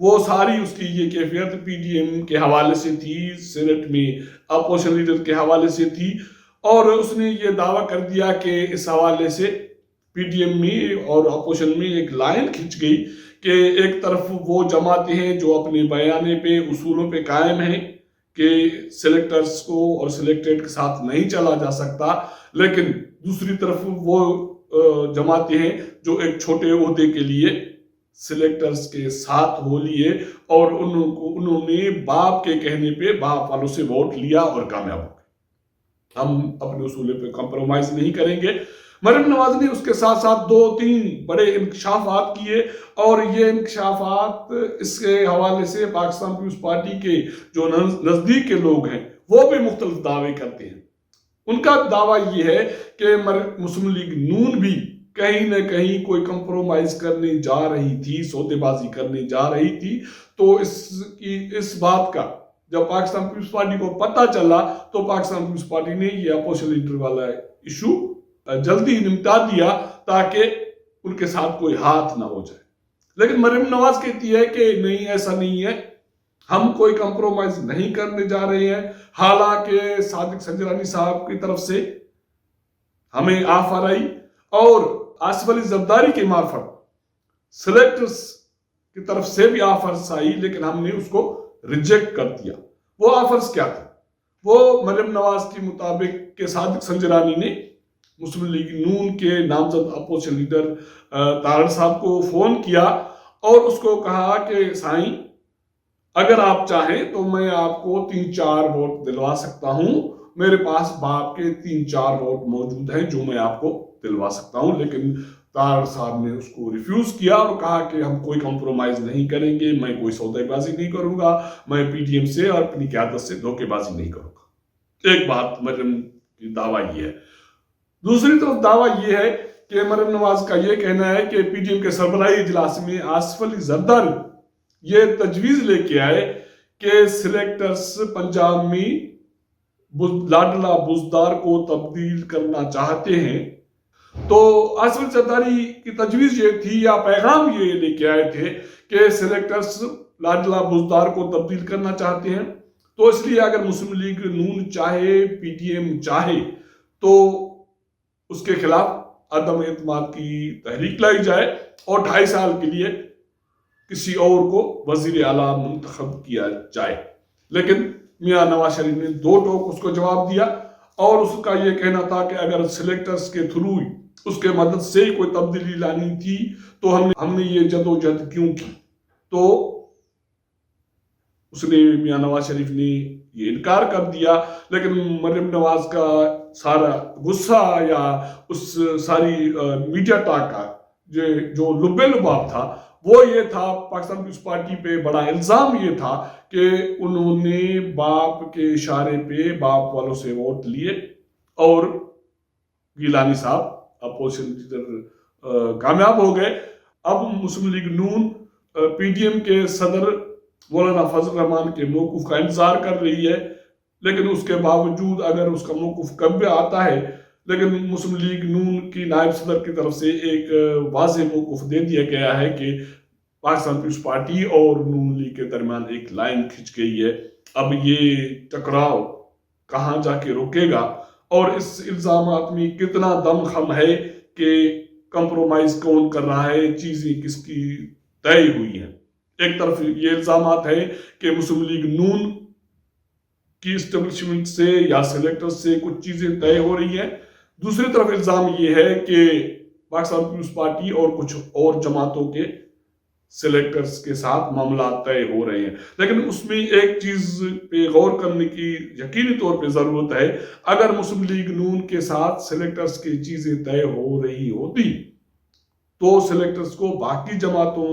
وہ ساری اس کی یہ کیفیت پی ڈی ایم کے حوالے سے تھی، سینٹ میں اپوزیشن لیڈر کے حوالے سے تھی، اور اس نے یہ دعویٰ کر دیا کہ اس حوالے سے پی ڈی ایم میں اور اپوزیشن میں ایک لائن کھنچ گئی کہ ایک طرف وہ جماعتیں ہیں جو اپنے بیانے پہ اصولوں پہ قائم ہیں کہ سلیکٹرز کو اور سلیکٹڈ کے ساتھ نہیں چلا جا سکتا، لیکن دوسری طرف وہ جماعتیں ہیں جو ایک چھوٹے عہدے کے لیے سلیکٹرز کے ساتھ ہو لیے، اور انہوں نے باپ کے کہنے پہ باپ والوں سے ووٹ لیا اور کامیاب ہو گئے۔ ہم اپنے اصولوں پہ کمپرومائز نہیں کریں گے۔ مریم نواز نے اس کے ساتھ ساتھ 2-3 بڑے انکشافات کیے، اور یہ انکشافات اس کے حوالے سے پاکستان پیپلز پارٹی کے جو نزدیک کے لوگ ہیں وہ بھی مختلف دعوے کرتے ہیں۔ ان کا دعویٰ یہ ہے کہ مسلم لیگ نون بھی کہیں نہ کہیں کوئی کمپرومائز کرنے جا رہی تھی، سودے بازی کرنے جا رہی تھی، تو اس بات کا جب پاکستان پیپلز پارٹی کو پتہ چلا تو پاکستان پیپلز پارٹی نے یہ اپوزیشن لیڈر والا ایشو جلدی نمٹا دیا تاکہ ان کے ساتھ کوئی ہاتھ نہ ہو جائے۔ لیکن مریم نواز کہتی ہے کہ نہیں، ایسا نہیں ہے، ہم کوئی کمپرومائز نہیں کرنے جا رہے ہیں۔ حالانکہ صادق سنجرانی صاحب کی طرف سے ہمیں آفر آئی اور آصف علی زرداری کے معرفت سلیکٹرز کی طرف سے بھی آفرز آئی، لیکن ہم نے اس کو ریجیکٹ کر دیا۔ وہ آفرز کیا تھے؟ وہ مریم نواز کے مطابق کہ صادق سنجرانی نے مسلم لیگ نون کے نامزد اپوزیشن لیڈر طاہر صاحب کو فون کیا اور اس کو کہا کہ سائیں اگر آپ چاہیں تو میں آپ کو 3-4 ووٹ دلوا سکتا ہوں، میرے پاس باپ کے 3-4 ووٹ موجود ہیں جو میں آپ کو دلوا سکتا ہوں۔ لیکن طاہر صاحب نے اس کو ریفیوز کیا اور کہا کہ ہم کوئی کمپرومائز نہیں کریں گے، میں کوئی سودے بازی نہیں کروں گا، میں پی ڈی ایم سے اور اپنی قیادت سے دھوکے بازی نہیں کروں گا۔ ایک بات مریم کی دعویٰ یہ ہے۔ دوسری طرف دعویٰ یہ ہے کہ مریم نواز کا یہ کہنا ہے کہ پی ڈی ایم کے سربراہی اجلاس میں آصف علی زرداری یہ تجویز لے کے آئے کہ سلیکٹرز پنجاب میں لاڈلا بزدار کو تبدیل کرنا چاہتے ہیں۔ تو آصف علی زرداری کی تجویز یہ تھی یا پیغام یہ لے کے آئے تھے کہ سلیکٹرز لاڈلا بزدار کو تبدیل کرنا چاہتے ہیں، تو اس لیے اگر مسلم لیگ نون چاہے، پی ڈی ایم چاہے، تو اس کے خلاف عدم اعتماد کی تحریک لائی جائے اور 2.5 سال کے لیے کسی اور کو وزیر اعلیٰ منتخب کیا جائے۔ لیکن میاں نواز شریف نے 2 ٹوک اس کو جواب دیا، اور اس کا یہ کہنا تھا کہ اگر سلیکٹرز کے تھرو اس کے مدد سے کوئی تبدیلی لانی تھی تو ہم نے یہ جدوجہد کیوں کی۔ تو اس نے میاں نواز شریف نے یہ انکار کر دیا۔ لیکن مریم نواز کا سارا غصہ یا اس ساری میڈیا ٹاک کا جو لبے لباب تھا وہ یہ تھا، پاکستان پیپلز پارٹی پہ بڑا الزام یہ تھا کہ انہوں نے باپ کے اشارے پہ باپ والوں سے ووٹ لیے اور گیلانی صاحب اپوزیشن لیڈر کامیاب ہو گئے۔ اب مسلم لیگ نون پی ڈی ایم کے صدر مولانا فضل الرحمان کے موقف کا انتظار کر رہی ہے، لیکن اس کے باوجود اگر اس کا موقف کب آتا ہے، لیکن مسلم لیگ نون کی نائب صدر کی طرف سے ایک واضح موقف دے دیا گیا ہے کہ پاکستان پیپلز پارٹی اور نون لیگ کے درمیان ایک لائن کھنچ گئی ہے۔ اب یہ ٹکراؤ کہاں جا کے رکے گا اور اس الزامات میں کتنا دم خم ہے کہ کمپرومائز کون کر رہا ہے، چیزیں کس کی طے ہوئی ہیں۔ ایک طرف یہ الزامات ہے کہ مسلم لیگ نون کی اسٹیبلشمنٹ سے یا سلیکٹر سے کچھ چیزیں طے ہو رہی ہیں، دوسری طرف الزام یہ ہے کہ پاکستان پیپلز پارٹی اور کچھ اور جماعتوں کے سلیکٹرز کے ساتھ معاملات طے ہو رہے ہیں۔ لیکن اس میں ایک چیز پہ غور کرنے کی یقینی طور پہ ضرورت ہے، اگر مسلم لیگ نون کے ساتھ سلیکٹرز کی چیزیں طے ہو رہی ہوتی تو سلیکٹرز کو باقی جماعتوں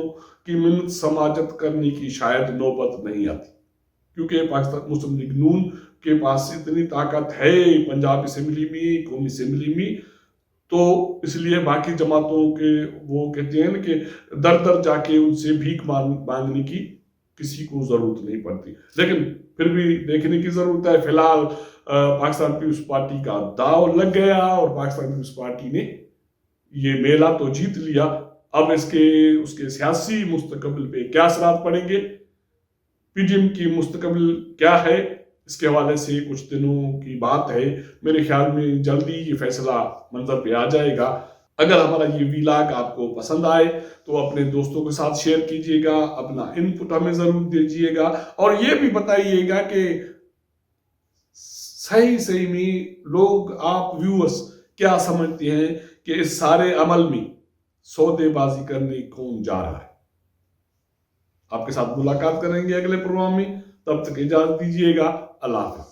کی منت سماجت کرنے کی شاید نوبت نہیں آتی، کیونکہ پاکستان مسلم لیگ نون کے پاس اتنی طاقت ہے پنجاب اسمبلی میں، قومی اسمبلی میں، تو اس لیے باقی جماعتوں کے وہ کہتے ہیں کہ در جا کے ان سے بھیک مانگنے کی کسی کو ضرورت نہیں پڑتی۔ لیکن پھر بھی دیکھنے کی ضرورت ہے۔ فی الحال پاکستان پیپلز پارٹی کا داؤ لگ گیا اور پاکستان پیپلز پارٹی نے یہ میلہ تو جیت لیا، اب اس کے سیاسی مستقبل پہ کیا اثرات پڑیں گے، پی ڈی ایم کی مستقبل کیا ہے، اس کے حوالے سے کچھ دنوں کی بات ہے. میرے خیال میں جلدی یہ فیصلہ منظر پہ آ جائے گا. اگر ہمارا یہ ویلاگ آپ کو پسند آئے تو اپنے دوستوں کے ساتھ شیئر کیجئے گا، اپنا انپٹ ہمیں ضرور دیجئے گا، اور یہ بھی بتائیے گا کہ صحیح میں لوگ، آپ ویورز کیا سمجھتے ہیں کہ اس سارے عمل میں سودے بازی کرنے کون جا رہا ہے. آپ کے ساتھ ملاقات کریں گے اگلے پروگرام میں، تب تک اجازت دیجیے گا. اللہ حافظ.